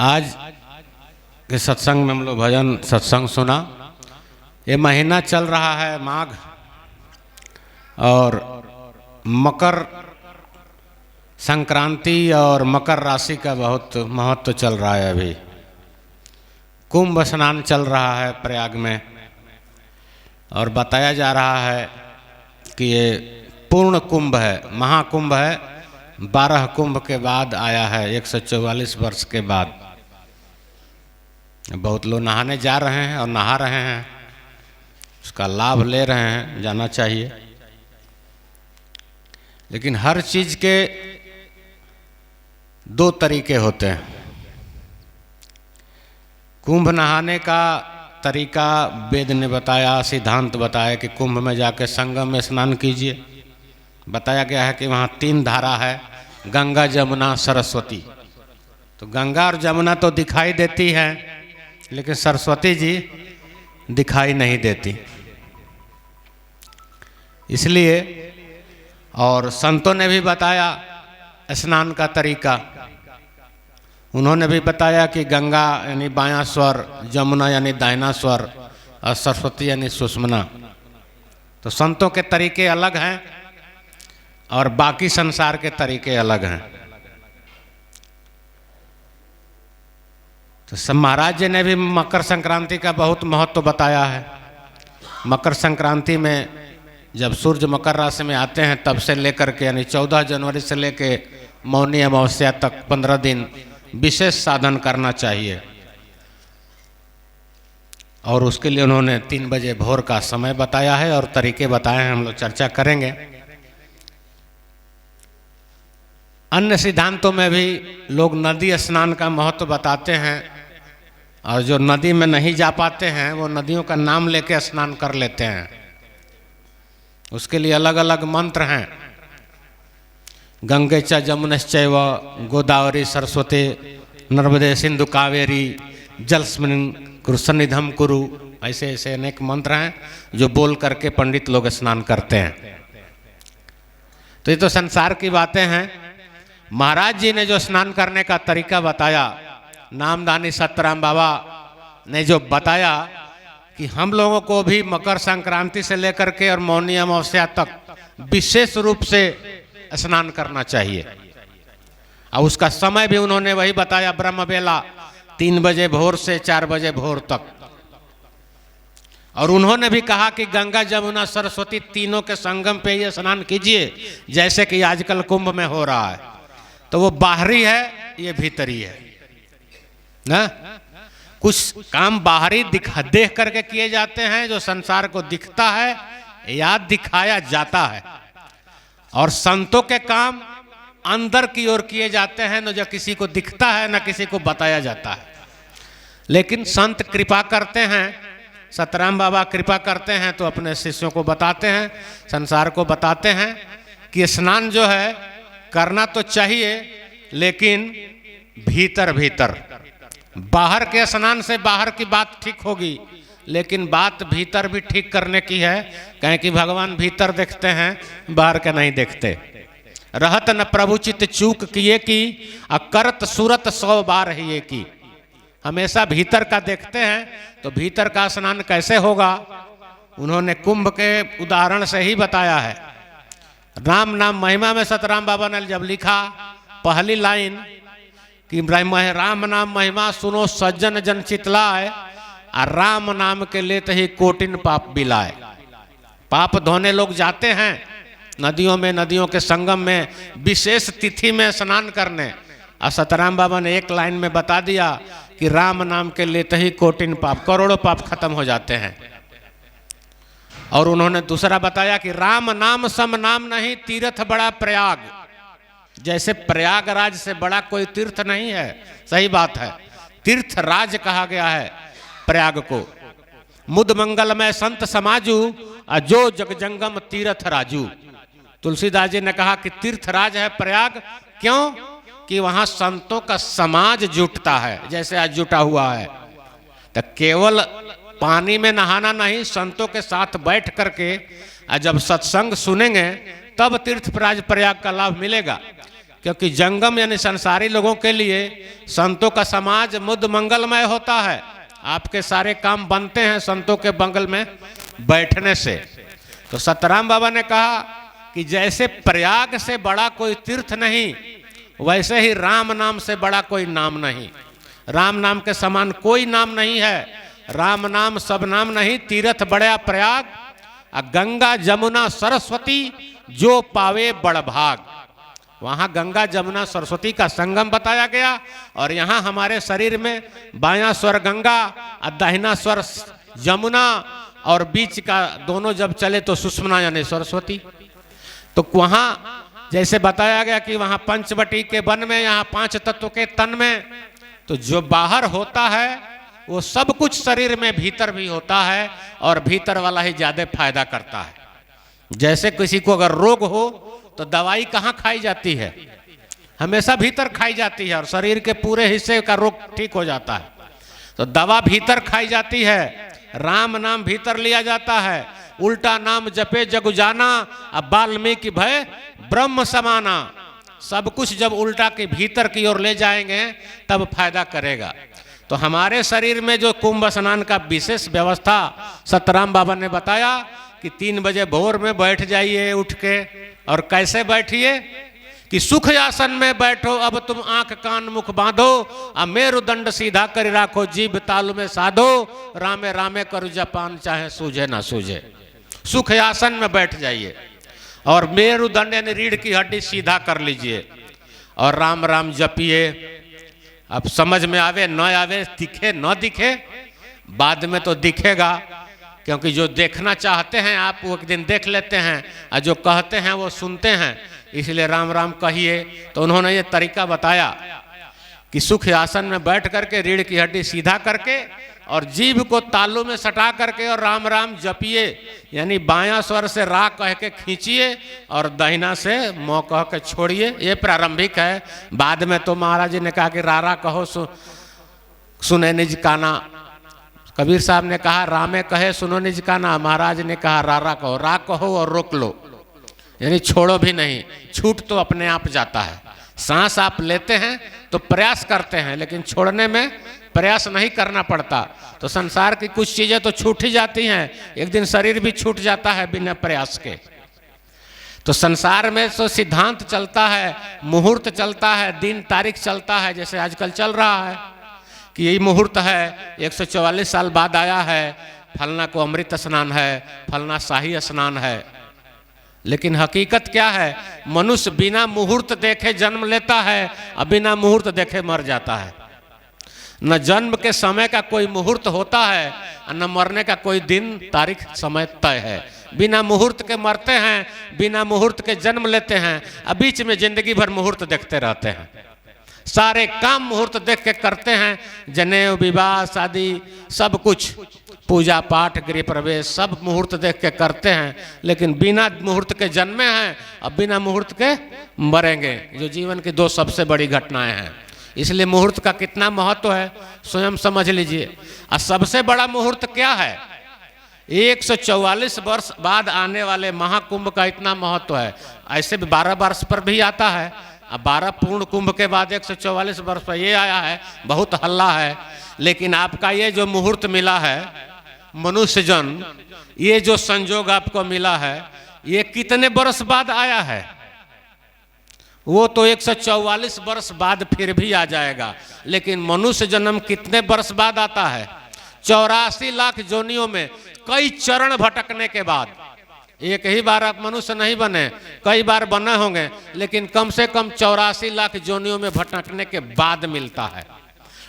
आज के सत्संग में हम लोग भजन सत्संग सुना। ये महीना चल रहा है माघ और मकर संक्रांति और मकर राशि का बहुत महत्व चल रहा है। अभी कुंभ स्नान चल रहा है प्रयाग में और बताया जा रहा है कि ये पूर्ण कुंभ है, महाकुंभ है। 12 कुंभ के बाद आया है, 144 वर्ष के बाद। बहुत लोग नहाने जा रहे हैं और नहा रहे हैं, उसका लाभ ले रहे हैं, जाना चाहिए। लेकिन हर चीज के 2 तरीके होते हैं। कुंभ नहाने का तरीका वेद ने बताया, सिद्धांत बताया कि कुंभ में जाकर संगम में स्नान कीजिए। बताया गया है कि वहाँ 3 धारा है, गंगा जमुना सरस्वती। तो गंगा और जमुना तो दिखाई देती है, लेकिन सरस्वती जी दिखाई नहीं देती। इसलिए और संतों ने भी बताया स्नान का तरीका। उन्होंने भी बताया कि गंगा यानी बायां स्वर, जमुना यानी दाहिना स्वर और सरस्वती यानी सुषमना। तो संतों के तरीके अलग हैं और बाकी संसार के तरीके अलग हैं। तो महाराज जी ने भी मकर संक्रांति का बहुत महत्व बताया है। मकर संक्रांति में जब सूर्य मकर राशि में आते हैं तब से लेकर के यानी 14 जनवरी से लेकर मौनी अमावस्या तक 15 दिन विशेष साधन करना चाहिए। और उसके लिए उन्होंने 3 बजे भोर का समय बताया है और तरीके बताए हैं, हम लोग चर्चा करेंगे। अन्य सिद्धांतों में भी लोग नदी स्नान का महत्व बताते हैं और जो नदी में नहीं जा पाते हैं वो नदियों का नाम लेके स्नान कर लेते हैं। उसके लिए अलग अलग मंत्र हैं। गंगे च जमुनश्चैव गोदावरी सरस्वती नर्मदे सिंधु कावेरी जलस्मिन् कुरु सन्निधम कुरु। ऐसे ऐसे अनेक मंत्र हैं जो बोल करके पंडित लोग स्नान करते हैं। तो ये तो संसार की बातें हैं। महाराज जी ने जो स्नान करने का तरीका बताया, नामदानी सतराम बाबा ने जो बताया कि हम लोगों को भी मकर संक्रांति से लेकर के और मौनी अमावस्या तक विशेष रूप से स्नान करना चाहिए। और उसका समय भी उन्होंने वही बताया, ब्रह्म बेला 3 बजे भोर से 4 बजे भोर तक। और उन्होंने भी कहा कि गंगा जमुना सरस्वती तीनों के संगम पे ये स्नान कीजिए, जैसे कि आजकल कुंभ में हो रहा है। तो वो बाहरी है, ये भीतरी है ना। कुछ काम बाहरी देख करके किए जाते हैं जो संसार को दिखता है या दिखाया जाता है, और संतों के काम अंदर की ओर किए जाते हैं, न जो किसी को दिखता है न किसी को बताया जाता है। लेकिन संत कृपा करते हैं, सतराम बाबा कृपा करते हैं तो अपने शिष्यों को बताते हैं, संसार को बताते हैं कि स्नान जो है करना तो चाहिए, लेकिन भीतर भीतर। बाहर के स्नान से बाहर की बात ठीक होगी, लेकिन बात भीतर भी ठीक करने की है। कहें कि भगवान भीतर देखते हैं, बाहर के नहीं देखते। रहत न प्रभु चित चूक किए की, करत सूरत 100 बार ही की। हमेशा भीतर का देखते हैं, तो भीतर का स्नान कैसे होगा उन्होंने कुंभ के उदाहरण से ही बताया है। राम नाम महिमा में सतराम बाबा ने जब लिखा पहली लाइन कि राम नाम महिमा सुनो सज्जन जन चितलाए, और राम नाम के लेते ही कोटिन पाप बिलाए। पाप धोने लोग जाते हैं नदियों में, नदियों के संगम में विशेष तिथि में स्नान करने, और सतराम बाबा ने एक लाइन में बता दिया कि राम नाम के लेते ही कोटिन पाप, करोड़ों पाप खत्म हो जाते हैं। और उन्होंने दूसरा बताया कि राम नाम सम नाम नहीं, तीर्थ बड़ा प्रयाग। जैसे प्रयागराज से बड़ा कोई तीर्थ नहीं है, सही बात है, तीर्थ राज कहा गया है प्रयाग को। मुद मंगल में संत समाजू, जो जगजंगम तीर्थ राजू। तुलसीदास जी ने कहा कि तीर्थ राज है प्रयाग। क्यों? कि वहां संतों का समाज जुटता है, जैसे आज जुटा हुआ है। तो केवल पानी में नहाना नहीं, संतों के साथ बैठ करके जब सत्संग सुनेंगे तब तीर्थराज प्रयाग का लाभ मिलेगा। क्योंकि जंगम यानी संसारी लोगों के लिए संतों का समाज मुद मंगलमय होता है। आपके सारे काम बनते हैं संतों के बंगल में बैठने से। तो सतराम बाबा ने कहा कि जैसे प्रयाग से बड़ा कोई तीर्थ नहीं, वैसे ही राम नाम से बड़ा कोई नाम नहीं। राम नाम के समान कोई नाम नहीं है। राम नाम सब नाम नहीं, तीर्थ बड़ा प्रयाग, गंगा जमुना सरस्वती जो पावे बड़ भाग। वहाँ गंगा जमुना सरस्वती का संगम बताया गया, और यहाँ हमारे शरीर में बायां स्वर गंगा और दाहिना स्वर जमुना, और बीच का दोनों जब चले तो सुषमना यानी सरस्वती। तो वहाँ जैसे बताया गया कि वहाँ पंचवटी के वन में, यहाँ 5 तत्व के तन में, तो जो बाहर होता है वो सब कुछ शरीर में भीतर भी होता है, और भीतर वाला ही ज्यादा फायदा करता है। जैसे किसी को अगर रोग हो तो दवाई कहाँ खाई जाती है? हमेशा भीतर खाई जाती है, और शरीर के पूरे हिस्से का रोग ठीक हो जाता है। तो दवा भीतर खाई जाती है, राम नाम भीतर लिया जाता है। उल्टा नाम जपे जग जाना, अब वाल्मीकि भय ब्रह्म समाना। सब कुछ जब उल्टा के भीतर की ओर ले जाएंगे तब फायदा करेगा। तो हमारे शरीर में जो कुंभ स्नान का विशेष व्यवस्था सतराम बाबा ने बताया कि 3 बजे भोर में बैठ जाइए उठ के, और कैसे बैठिए कि सुख आसन में बैठो, अब तुम आंख कान मुख बांधो, अब मेरुदंड सीधा कर राखो, जीभ तालु में साधो, रामे रामे करो जपान चाहे सूझे ना सूझे। सुख आसन में बैठ जाइए और मेरुदंड यानी रीढ़ की हड्डी सीधा कर लीजिए, और राम राम जपिए। अब समझ में आवे न आवे, दिखे न दिखे, बाद में तो दिखेगा, क्योंकि जो देखना चाहते हैं आप वो एक दिन देख लेते हैं, और जो कहते हैं वो सुनते हैं। इसलिए राम राम कहिए। तो उन्होंने ये तरीका बताया कि सुख आसन में बैठ करके रीढ़ की हड्डी सीधा करके और जीभ को तालू में सटा करके और राम राम जपिए, यानी बायां स्वर से रा कह के खींचिए और दाहिना से मौ कह के छोड़िए। ये प्रारंभिक है। बाद में तो महाराज जी ने कहा कि रारा कहो सुने निज काना। कबीर साहब ने कहा रामे कहे सुनो निज काना, महाराज ने कहा रारा कहो। रा कहो और रोक लो, यानी छोड़ो भी नहीं। छूट तो अपने आप जाता है। सांस आप लेते हैं तो प्रयास करते हैं, लेकिन छोड़ने में प्रयास नहीं करना पड़ता। तो संसार की कुछ चीजें तो छूट ही जाती हैं, एक दिन शरीर भी छूट जाता है बिना प्रयास के। तो संसार में तो सिद्धांत चलता है, मुहूर्त चलता है, दिन तारीख चलता है। जैसे आजकल चल रहा है कि यही मुहूर्त है, 144 साल बाद आया है, फलना को अमृत स्नान है, फलना शाही स्नान है। लेकिन हकीकत क्या है? मनुष्य बिना मुहूर्त देखे जन्म लेता है और बिना मुहूर्त देखे मर जाता है। न जन्म के समय का कोई मुहूर्त होता है और न मरने का कोई दिन तारीख समय तय है। बिना मुहूर्त के मरते हैं, बिना मुहूर्त के जन्म लेते हैं, और बीच में जिंदगी भर मुहूर्त देखते रहते हैं। सारे काम मुहूर्त देख के करते हैं, जनेऊ विवाह शादी सब कुछ, पूजा पाठ गृह प्रवेश सब मुहूर्त देख के करते हैं। लेकिन बिना मुहूर्त के जन्मे हैं और बिना मुहूर्त के मरेंगे, जो जीवन की 2 सबसे बड़ी घटनाएं हैं। इसलिए मुहूर्त का कितना महत्व है स्वयं समझ लीजिए। और सबसे बड़ा मुहूर्त क्या है? 144 वर्ष बाद आने वाले महाकुंभ का इतना महत्व है। ऐसे भी 12 वर्ष पर भी आता है, अब 12 पूर्ण कुंभ के बाद 144 वर्ष पर ये आया है, बहुत हल्ला है। लेकिन आपका ये जो मुहूर्त मिला है मनुष्य जन्म, ये जो संजोग आपको मिला है, ये कितने वर्ष बाद आया है? वो तो 144 वर्ष बाद फिर भी आ जाएगा। लेकिन मनुष्य जन्म कितने वर्ष बाद आता है? 84 लाख जोनियों में कई चरण भटकने के बाद। एक ही बार आप मनुष्य नहीं बने, कई बार बने होंगे, लेकिन कम से कम 84 लाख जोनियों में भटकने के बाद मिलता है।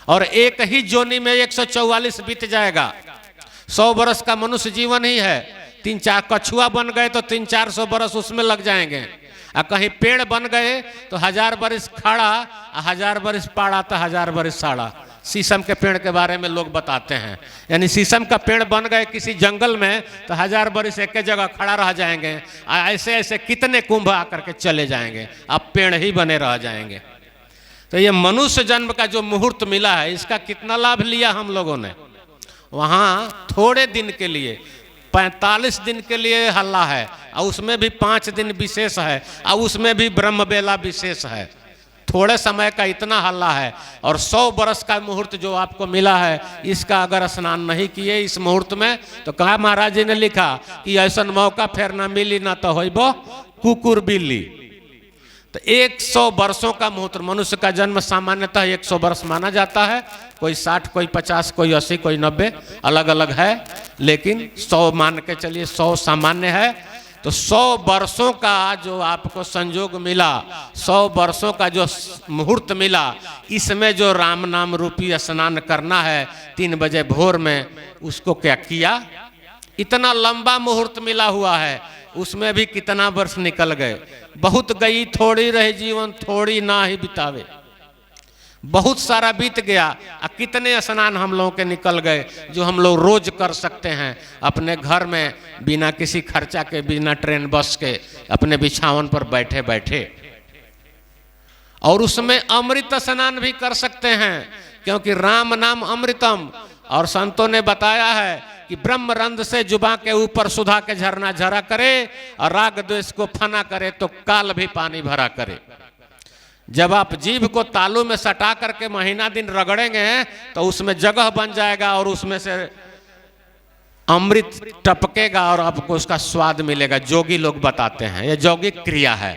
और एक ही जोनी में 144 बीत जाएगा। 100 वर्ष का मनुष्य जीवन ही है। 3-4 कछुआ बन गए तो 300-400 वर्ष उसमें लग जाएंगे, और कहीं पेड़ बन गए तो 1000 वर्ष खड़ा, 1000 वर्ष पाड़ा तो 1000 वर्ष साड़ा। शीशम के पेड़ के बारे में लोग बताते हैं, यानी शीशम का पेड़ बन गए किसी जंगल में तो 1000 वर्ष एक जगह खड़ा रह जाएंगे। ऐसे ऐसे कितने कुंभ आकर के चले जाएंगे, अब पेड़ ही बने रह जाएंगे। तो ये मनुष्य जन्म का जो मुहूर्त मिला है, इसका कितना लाभ लिया हम लोगों ने। वहाँ थोड़े दिन के लिए 45 दिन के लिए हल्ला है, और उसमें भी 5 दिन विशेष है, और उसमें भी ब्रह्म बेला विशेष है। थोड़े समय का इतना हल्ला है, और 100 बरस का मुहूर्त जो आपको मिला है, इसका अगर स्नान नहीं किए इस मुहूर्त में, तो कहा महाराज जी ने लिखा कि ऐसा मौका फिर ना मिली ना तो होइबो कुकुर बिल्ली। तो 100 वर्षों का मुहूर्त, मनुष्य का जन्म सामान्यतः 100 वर्ष माना जाता है, कोई 60, कोई 50, कोई 80, कोई 90, अलग अलग है, लेकिन 100 मान के चलिए, 100 सामान्य है। तो 100 वर्षों का जो आपको संयोग मिला, 100 वर्षों का जो मुहूर्त मिला, इसमें जो राम नाम रूपी स्नान करना है 3 बजे भोर में, उसको क्या किया? इतना लंबा मुहूर्त मिला हुआ है, उसमें भी कितना वर्ष निकल गए। बहुत गई थोड़ी रही जीवन, थोड़ी ना ही बितावे। बहुत सारा बीत गया, कितने स्नान हम लोगों के निकल गए जो हम लोग रोज कर सकते हैं अपने घर में, बिना किसी खर्चा के, बिना ट्रेन बस के, अपने बिछावन पर बैठे बैठे। और उसमें अमृत स्नान भी कर सकते हैं, क्योंकि राम नाम अमृतम। और संतों ने बताया है कि ब्रह्म रंध्र से जुबां के ऊपर सुधा के झरना झरा करे, और राग द्वेष को फना करे तो काल भी पानी भरा करे। जब आप जीभ को तालू में सटा करके महीना दिन रगड़ेंगे तो उसमें जगह बन जाएगा, और उसमें से अमृत टपकेगा और आपको उसका स्वाद मिलेगा। जोगी लोग बताते हैं, यह यौगिक क्रिया है।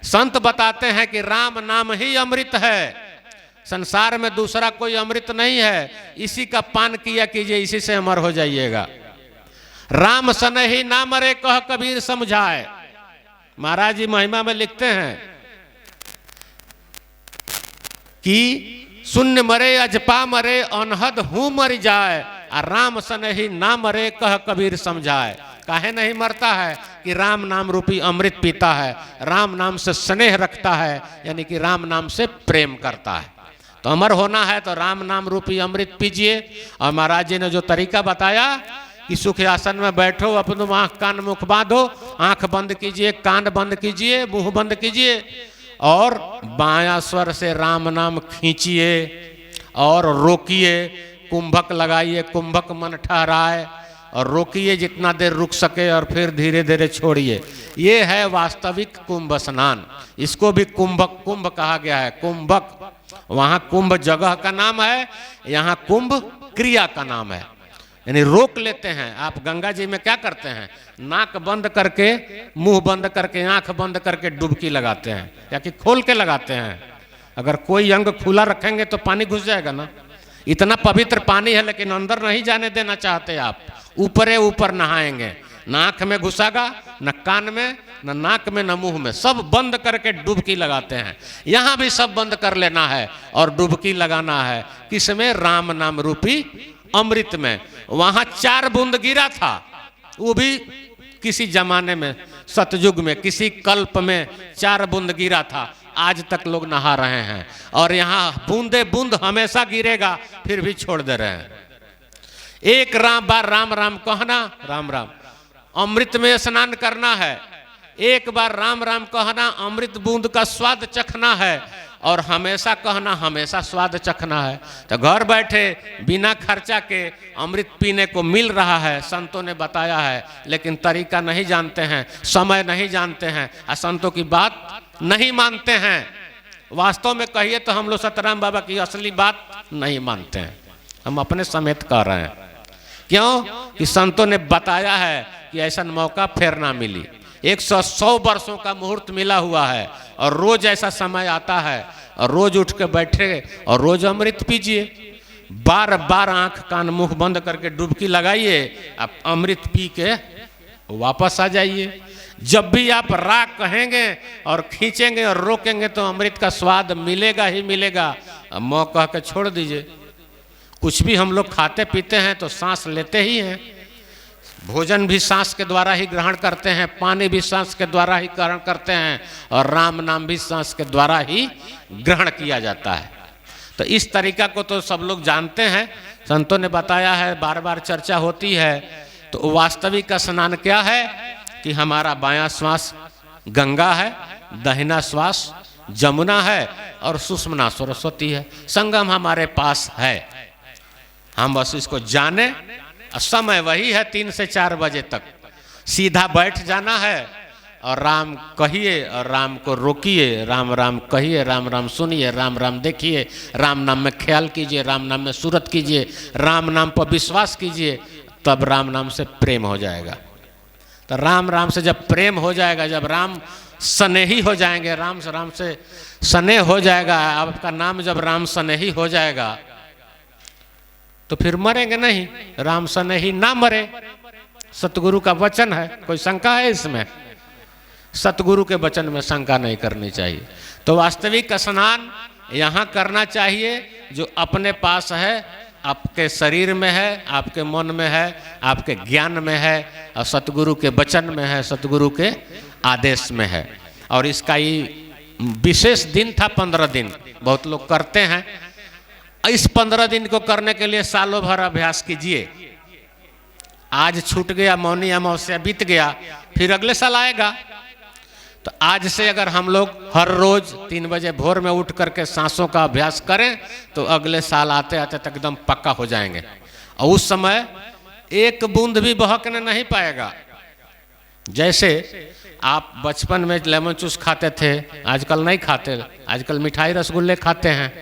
संत बताते हैं कि राम नाम ही अमृत है, संसार में दूसरा कोई अमृत नहीं है, इसी का पान किया कीजिए, इसी से अमर हो जाइएगा। राम सन ही ना मरे कह कबीर समझाए। महाराज जी महिमा में लिखते हैं कि शून्य मरे अजपा मरे अनहद हूं मर जाए, और राम सन ही ना मरे कह कबीर समझाए। काहे नहीं मरता है? कि राम नाम रूपी अमृत पीता है, राम नाम से स्नेह रखता है, यानी कि राम नाम से प्रेम करता है। तो अमर होना है तो राम नाम रूपी अमृत पीजिए। और महाराज जी ने जो तरीका बताया कि सुख आसन में बैठो, अपने आँख कान मुख बांधो, आँख बंद कीजिए, कान बंद कीजिए, मुंह बंद कीजिए, और बायां स्वर से राम नाम खींचिए और रोकिए, कुंभक लगाइए, कुंभक मन ठहराए और रोकिए जितना देर रुक सके, और फिर धीरे धीरे छोड़िए। ये है वास्तविक कुंभ स्नान। इसको भी कुंभक कुंभ कहा गया है, कुंभक। वहाँ कुंभ जगह का नाम है, यहाँ कुंभ क्रिया का नाम है, यानी रोक लेते हैं। आप गंगा जी में क्या करते हैं? नाक बंद करके, मुंह बंद करके, आंख बंद करके डुबकी लगाते हैं, या कि खोल के लगाते हैं। अगर कोई अंग खुला रखेंगे तो पानी घुस जाएगा ना। इतना पवित्र पानी है, लेकिन अंदर नहीं जाने देना चाहते आप, ऊपरे ऊपर नहाएंगे। न आँख में घुसागा, न कान में, न नाक में, न मुंह में, सब बंद करके डुबकी लगाते हैं। यहाँ भी सब बंद कर लेना है और डुबकी लगाना है। किसमें? राम नाम रूपी अमृत में। वहां 4 बूंद गिरा था, वो भी किसी जमाने में, सतयुग में, किसी कल्प में 4 बूंद गिरा था। आज तक लोग नहा रहे हैं, और यहाँ बूंदे बूंद हमेशा गिरेगा, फिर भी छोड़ दे रहे हैं। एक बार राम राम कहना, राम राम अमृत में स्नान करना है। एक बार राम राम कहना, अमृत बूंद का स्वाद चखना है, और हमेशा कहना, हमेशा स्वाद चखना है। तो घर बैठे बिना खर्चा के अमृत पीने को मिल रहा है, संतों ने बताया है, लेकिन तरीका नहीं जानते हैं, समय नहीं जानते हैं, और संतों की बात नहीं मानते हैं। वास्तव में कहिए तो हम लोग सतराम बाबा की असली बात नहीं मानते हैं, हम अपने समेत कह रहे हैं। क्यों? कि संतों ने बताया है कि ऐसा मौका फिर ना मिली। 100 वर्षों का मुहूर्त मिला हुआ है, और रोज ऐसा समय आता है, और रोज उठ के बैठे और रोज अमृत पीजिए। बार बार आंख कान मुंह बंद करके डुबकी लगाइए, आप अमृत पी के वापस आ जाइए। जब भी आप राग कहेंगे और खींचेंगे और रोकेंगे तो अमृत का स्वाद मिलेगा ही मिलेगा। मौ कह के छोड़ दीजिए। कुछ भी हम लोग खाते पीते हैं तो सांस लेते ही हैं, भोजन भी सांस के द्वारा ही ग्रहण करते हैं, पानी भी सांस के द्वारा ही ग्रहण करते हैं, और राम नाम भी सांस के द्वारा ही ग्रहण किया जाता है। तो इस तरीका को तो सब लोग जानते हैं, संतों ने बताया है, बार बार चर्चा होती है। तो वास्तविक स्नान क्या है? कि हमारा बायां श्वास गंगा है, दाहिना श्वास जमुना है, और सुषुम्ना सरस्वती है। संगम हमारे पास है, हम बस इसको जाने। समय वही है 3 से 4 बजे तक, सीधा बैठ जाना है और राम कहिए और राम को रोकिए, राम राम कहिए, राम राम सुनिए, राम राम देखिए, राम नाम में ख्याल कीजिए, राम नाम में सूरत कीजिए, राम नाम पर विश्वास कीजिए, तब राम नाम से प्रेम हो जाएगा। तो राम राम से जब प्रेम हो जाएगा, जब राम स्नेही हो जाएंगे, राम से स्नेह हो जाएगा, आपका नाम जब राम स्नेही हो जाएगा तो फिर मरेंगे नहीं। राम स्नेही ना मरे, सतगुरु का वचन है, कोई शंका है इसमें? सतगुरु के वचन में शंका नहीं करनी चाहिए। तो वास्तविक स्नान यहाँ करना चाहिए जो अपने पास है, आपके शरीर में है, आपके मन में है, आपके ज्ञान में है, और सतगुरु के वचन में है, सतगुरु के आदेश में है। और इसका ये विशेष दिन था 15 दिन, बहुत लोग करते हैं। इस 15 दिन को करने के लिए सालों भर अभ्यास कीजिए। आज छूट गया, मौनी अमावस्या बीत गया, फिर अगले साल आएगा। तो आज से अगर हम लोग हर रोज 3 बजे भोर में उठ करके सांसों का अभ्यास करें तो अगले साल आते आते तक एकदम पक्का हो जाएंगे। और उस समय एक बूंद भी बहकने नहीं पाएगा। जैसे आप बचपन में लेमन जूस खाते थे, आजकल नहीं खाते, आजकल मिठाई रसगुल्ले खाते हैं।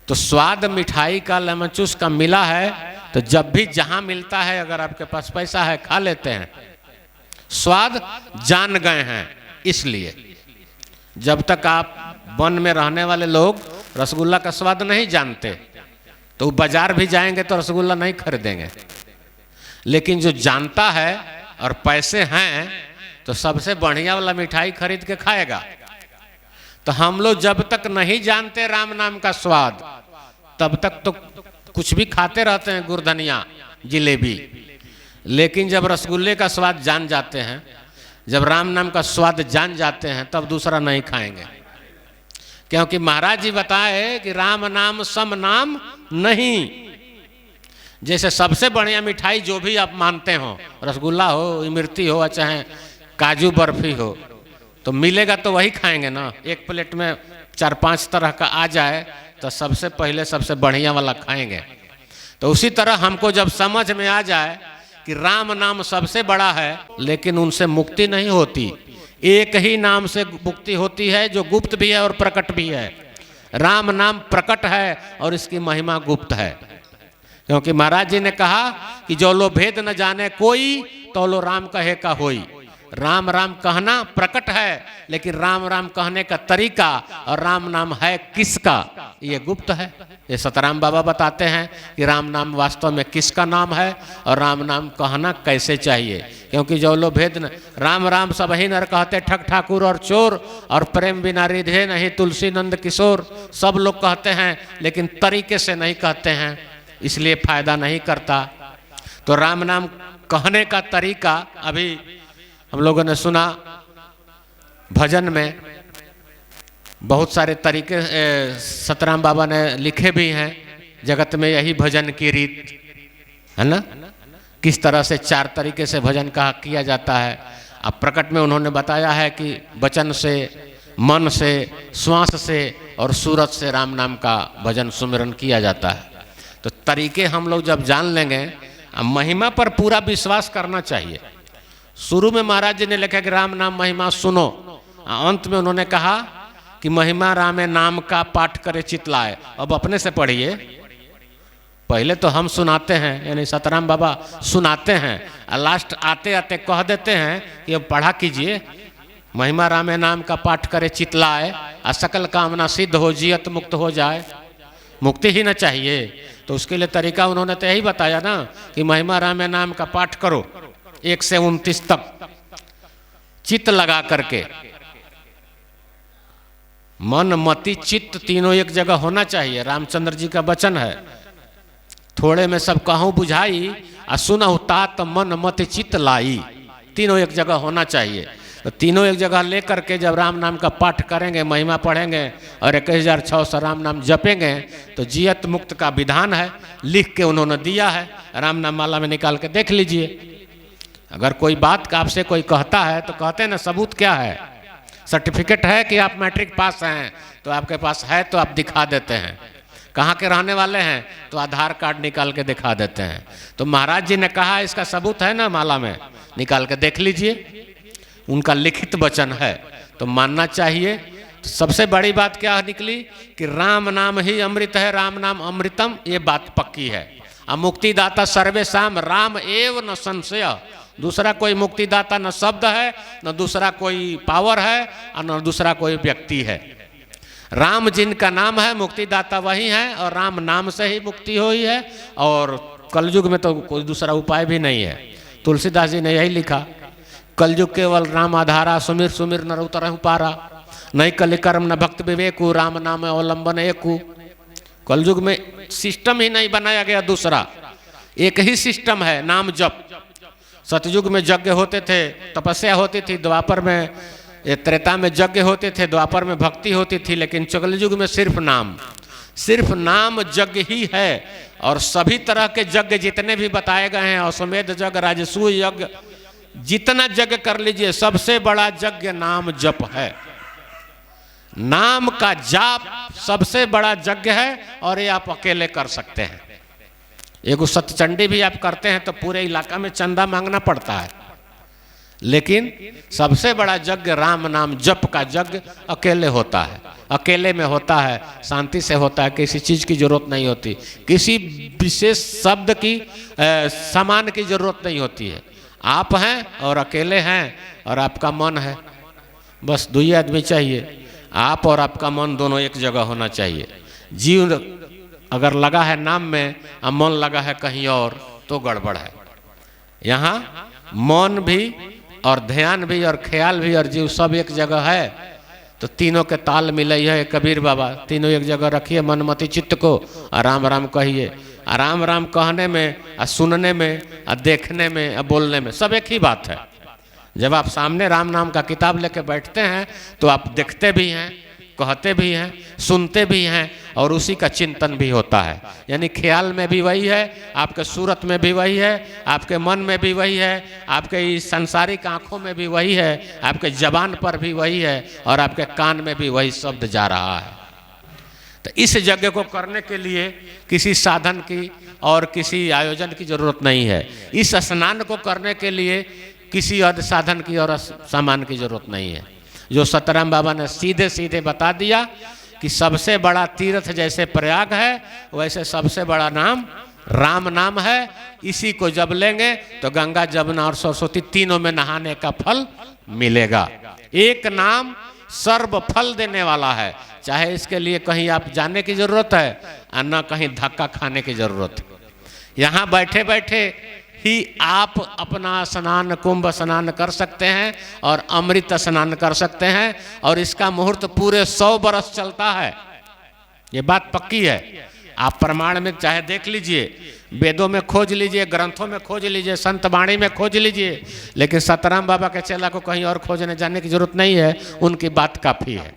तो स्वाद मिठाई का, लेमन जूस का मिला है तो जब भी जहां मिलता है, अगर आपके पास पैसा है, खा लेते हैं। स्वाद जान गए हैं। इसलिए जब तक आप वन में रहने वाले लोग रसगुल्ला का स्वाद नहीं जानते तो बाजार भी जाएंगे तो रसगुल्ला नहीं खरीदेंगे। लेकिन जो जानता है और पैसे हैं तो सबसे बढ़िया वाला मिठाई खरीद के खाएगा। तो हम लोग जब तक नहीं जानते राम नाम का स्वाद, तब तक तो कुछ भी खाते रहते हैं, गुरधनिया, जिलेबी। लेकिन जब रसगुल्ले का स्वाद जान जाते हैं, जब राम नाम का स्वाद जान जाते हैं, तब दूसरा नहीं खाएंगे। क्योंकि महाराज जी बताए कि राम नाम सम नाम नहीं। जैसे सबसे बढ़िया मिठाई जो भी आप मानते हो, रसगुल्ला हो, इमरती हो, चाहे काजू बर्फी हो, तो मिलेगा तो वही खाएंगे ना। एक प्लेट में 4-5 तरह का आ जाए तो सबसे पहले सबसे बढ़िया वाला खाएंगे। तो उसी तरह हमको जब समझ में आ जाए कि राम नाम सबसे बड़ा है, लेकिन उनसे मुक्ति नहीं होती। एक ही नाम से मुक्ति होती है जो गुप्त भी है और प्रकट भी है। राम नाम प्रकट है और इसकी महिमा गुप्त है। क्योंकि महाराज जी ने कहा कि जो लो भेद न जाने कोई, तो लो राम कहे का होई। राम राम कहना प्रकट है, लेकिन राम राम कहने का तरीका और राम नाम है किसका, ये गुप्त है। ये सतराम बाबा बताते हैं कि राम नाम वास्तव में किसका नाम है और राम नाम कहना कैसे चाहिए। क्योंकि जो लो भेद न, राम राम सब ही नर कहते ठग ठाकुर और चोर, और प्रेम बिना रिधे नहीं तुलसी नंद किशोर। सब लोग कहते हैं लेकिन तरीके से नहीं कहते हैं, इसलिए फायदा नहीं करता। तो राम नाम कहने का तरीका अभी हम लोगों ने सुना, भजन में बहुत सारे तरीके सतराम बाबा ने लिखे भी हैं। जगत में यही भजन की रीत है ना, किस तरह से 4 तरीके से भजन का किया जाता है। अब प्रकट में उन्होंने बताया है कि वचन से, मन से, श्वास से और सूरत से राम नाम का भजन सुमिरन किया जाता है। तो तरीके हम लोग जब जान लेंगे, महिमा पर पूरा विश्वास करना चाहिए। शुरू में महाराज जी ने लिखा कि राम नाम महिमा सुनो, अंत में उन्होंने कहा कि महिमा रामे नाम का पाठ करे चितलाए। अब अपने से पढ़िए। पहले तो हम सुनाते हैं, यानी सतराम बाबा सुनाते हैं, और लास्ट आते आते कह देते हैं कि अब पढ़ा कीजिए। महिमा रामे नाम का पाठ करे चितलाए, और सकल कामना सिद्ध हो, जियत मुक्त हो जाए। मुक्ति ही न चाहिए तो उसके लिए तरीका उन्होंने तो यही बताया ना कि महिमा रामे नाम का पाठ करो 1 से 29 तक चित्त लगा करके। मन मति चित्त तीनों एक जगह होना चाहिए। रामचंद्र जी का वचन है, थोड़े में सब कहूँ बुझाई, और सुनहु तात मन मति चित्त लाई। तीनों एक जगह होना चाहिए। तो तीनों एक जगह ले करके जब राम नाम का पाठ करेंगे, महिमा पढ़ेंगे और 21,600 राम नाम जपेंगे तो जियत मुक्त का विधान है, लिख के उन्होंने दिया है। राम नाम माला में निकाल के देख लीजिए। अगर कोई बात आपसे कोई कहता है तो कहते हैं ना, सबूत क्या है? सर्टिफिकेट है कि आप मैट्रिक पास हैं, तो आपके पास है तो आप दिखा देते हैं। कहाँ के रहने वाले हैं तो आधार कार्ड निकाल के दिखा देते हैं। तो महाराज जी ने कहा इसका सबूत है ना, माला में निकाल के देख लीजिए। उनका लिखित वचन है तो मानना चाहिए। तो सबसे बड़ी बात क्या निकली कि राम नाम ही अमृत है, राम नाम अमृतम, ये बात पक्की है। अब मुक्तिदाता सर्वेशाम राम एव न संशय, दूसरा कोई मुक्तिदाता न शब्द है, न दूसरा कोई पावर है, और न दूसरा कोई व्यक्ति है। राम जिनका नाम है मुक्तिदाता वही है, और राम नाम से ही मुक्ति हुई है। और कलयुग में तो कोई दूसरा उपाय भी नहीं है। तुलसीदास जी ने यही लिखा, कलयुग केवल राम आधारा, सुमिर सुमिर नर उतरहु पारा, नहीं कलि कर्म न भक्त विवेकु, राम नाम अवलंबन एकु। कलयुग में सिस्टम ही नहीं बनाया गया दूसरा, एक ही सिस्टम है, नाम जप। सतयुग में यज्ञ होते थे, तपस्या होती थी, द्वापर में त्रेता में यज्ञ होते थे, द्वापर में भक्ति होती थी, लेकिन कलयुग में सिर्फ नाम यज्ञ ही है। और सभी तरह के यज्ञ जितने भी बताए गए हैं, अश्वमेध यज्ञ, राजसूय यज्ञ, जितना यज्ञ कर लीजिए, सबसे बड़ा यज्ञ नाम जप है। नाम का जाप सबसे बड़ा यज्ञ है, और ये आप अकेले कर सकते हैं। एगो सतचंडी भी आप करते हैं तो पूरे इलाका में चंदा मांगना पड़ता है, लेकिन सबसे बड़ा यज्ञ राम नाम जप का यज्ञ अकेले होता है, अकेले में होता है, शांति से होता है, किसी चीज की जरूरत नहीं होती, किसी विशेष शब्द की सामान की जरूरत नहीं होती है। आप हैं और अकेले हैं और आपका मन है, बस दो ही आदमी चाहिए। आप और आपका मन दोनों एक जगह होना चाहिए। जीव अगर लगा है नाम में और मन लगा है कहीं और तो गड़बड़ है। यहाँ मन भी और ध्यान भी और ख्याल भी और जीव सब एक जगह है, तो तीनों के ताल मिले है। कबीर बाबा, तीनों एक जगह रखिए मन मति चित्त को, और राम राम कहिए। राम राम कहने में और सुनने में और देखने में और बोलने में सब एक ही बात है। जब आप सामने राम नाम का किताब लेके बैठते हैं तो आप देखते भी हैं, कहते भी हैं, सुनते भी हैं, और उसी का चिंतन भी होता है। यानी ख्याल में भी वही है, आपके सूरत में भी वही है, आपके मन में भी वही है, आपके इस सांसारिक आँखों में भी वही है, आपके जबान पर भी वही है, और आपके कान में भी वही शब्द जा रहा है। तो इस यज्ञ को करने के लिए किसी साधन की और किसी आयोजन की जरूरत नहीं है। इस स्नान को करने के लिए किसी अर्ध साधन की और सामान की जरूरत नहीं है। जो सतराम बाबा ने सीधे सीधे बता दिया कि सबसे बड़ा तीर्थ जैसे प्रयाग है, वैसे सबसे बड़ा नाम राम नाम है। इसी को जब लेंगे तो गंगा जमुना और सरस्वती तीनों में नहाने का फल मिलेगा। एक नाम सर्व फल देने वाला है, चाहे इसके लिए कहीं आप जाने की जरूरत है और न कहीं धक्का खाने की जरूरत है। यहाँ बैठे बैठे ही आप अपना स्नान, कुंभ स्नान कर सकते हैं और अमृत स्नान कर सकते हैं, और इसका मुहूर्त पूरे 100 बरस चलता है। ये बात पक्की है। आप प्रमाण में चाहे देख लीजिए, वेदों में खोज लीजिए, ग्रंथों में खोज लीजिए, संत वाणी में खोज लीजिए, लेकिन सतराम बाबा के चेला को कहीं और खोजने जाने की जरूरत नहीं है। उनकी बात काफी है।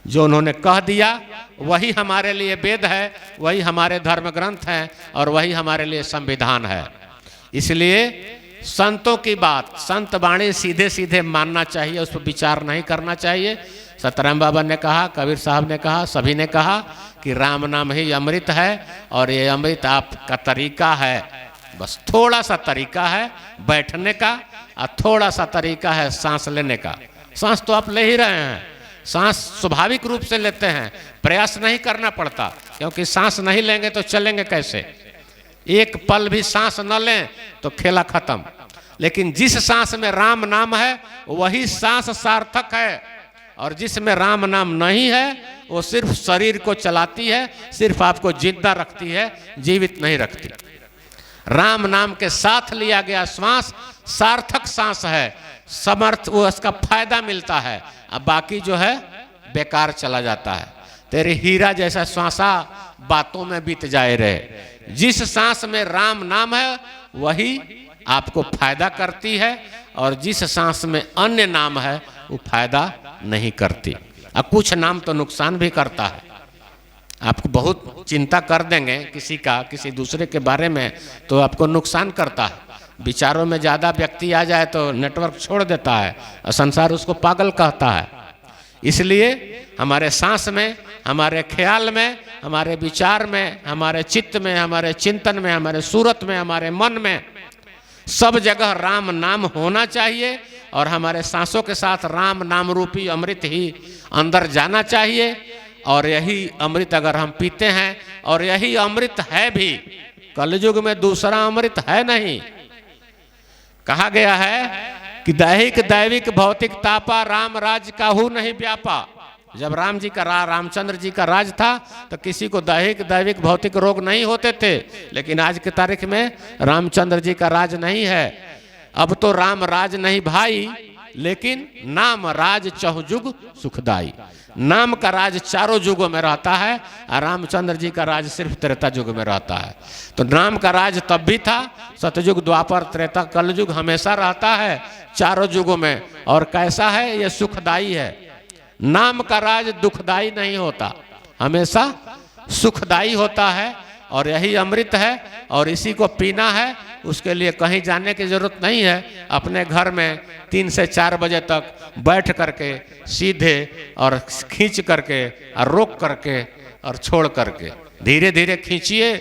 जो उन्होंने कह दिया वही हमारे लिए वेद है, वही हमारे धर्म ग्रंथ हैं, और वही हमारे लिए संविधान है। इसलिए संतों की बात, संत वाणी सीधे सीधे मानना चाहिए, उस पर विचार नहीं करना चाहिए। सतराम बाबा ने कहा, कबीर साहब ने कहा, सभी ने कहा कि राम नाम ही अमृत है, और ये अमृत आपका तरीका है। बस थोड़ा सा तरीका है बैठने का, और थोड़ा सा तरीका है सांस लेने का। सांस तो आप ले ही रहे हैं, सांस स्वाभाविक रूप से लेते हैं, प्रयास नहीं करना पड़ता, क्योंकि सांस नहीं लेंगे तो चलेंगे कैसे। एक पल भी सांस न लें तो खेला खत्म। लेकिन जिस सांस में राम नाम है वही सांस सार्थक है, और जिसमें राम नाम नहीं है वो सिर्फ शरीर को चलाती है, सिर्फ आपको जिंदा रखती है, जीवित नहीं रखती। राम नाम के साथ लिया गया श्वास सार्थक सांस है, समर्थ, वो उसका फायदा मिलता है। अब बाकी जो है बेकार चला जाता है। तेरे हीरा जैसा श्वासा बातों में बीत जाए रहे। जिस सांस में राम नाम है वही आपको फायदा करती है, और जिस सांस में अन्य नाम है वो फायदा नहीं करती। अब कुछ नाम तो नुकसान भी करता है। आपको बहुत चिंता कर देंगे किसी का, किसी दूसरे के बारे में, तो आपको नुकसान करता है। विचारों में ज़्यादा व्यक्ति आ जाए तो नेटवर्क छोड़ देता है और संसार उसको पागल कहता है। इसलिए हमारे सांस में, हमारे ख्याल में, हमारे विचार में, हमारे चित्त में, हमारे चिंतन में, हमारे सूरत में, हमारे मन में, सब जगह राम नाम होना चाहिए। और हमारे सांसों के साथ राम नाम रूपी अमृत ही अंदर जाना चाहिए। और यही अमृत अगर हम पीते हैं, और यही अमृत है भी, कलयुग में दूसरा अमृत है नहीं। कहा गया है कि दैहिक दैविक भौतिक तापा राम राज काहू नहीं व्यापा। जब राम जी का रामचंद्र जी का राज था तो किसी को दैहिक दैविक भौतिक रोग नहीं होते थे, लेकिन आज की तारीख में रामचंद्र जी का राज नहीं है। अब तो राम राज नहीं भाई, लेकिन नाम राज चहुजुग सुखदाई। नाम का राज चारों युगों में रहता है, और रामचंद्र जी का राज सिर्फ त्रेता युग में रहता है। तो नाम का राज तब भी था, सतयुग द्वापर त्रेता कलयुग हमेशा रहता है, चारों युगों में। और कैसा है ये? सुखदाई है। नाम का राज दुखदाई नहीं होता, हमेशा सुखदाई होता है। और यही अमृत है, और इसी को पीना है। उसके लिए कहीं जाने की जरूरत नहीं है। अपने घर में 3 से 4 बजे तक बैठ करके सीधे और खींच करके और रोक करके और छोड़ करके, धीरे धीरे खींचिए,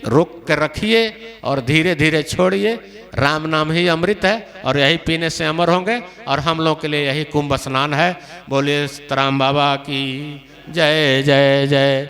रोक के रखिए और धीरे धीरे छोड़िए। राम नाम ही अमृत है, और यही पीने से अमर होंगे। और हम लोग के लिए यही कुंभ स्नान है। बोलिए राम बाबा की जय जय जय।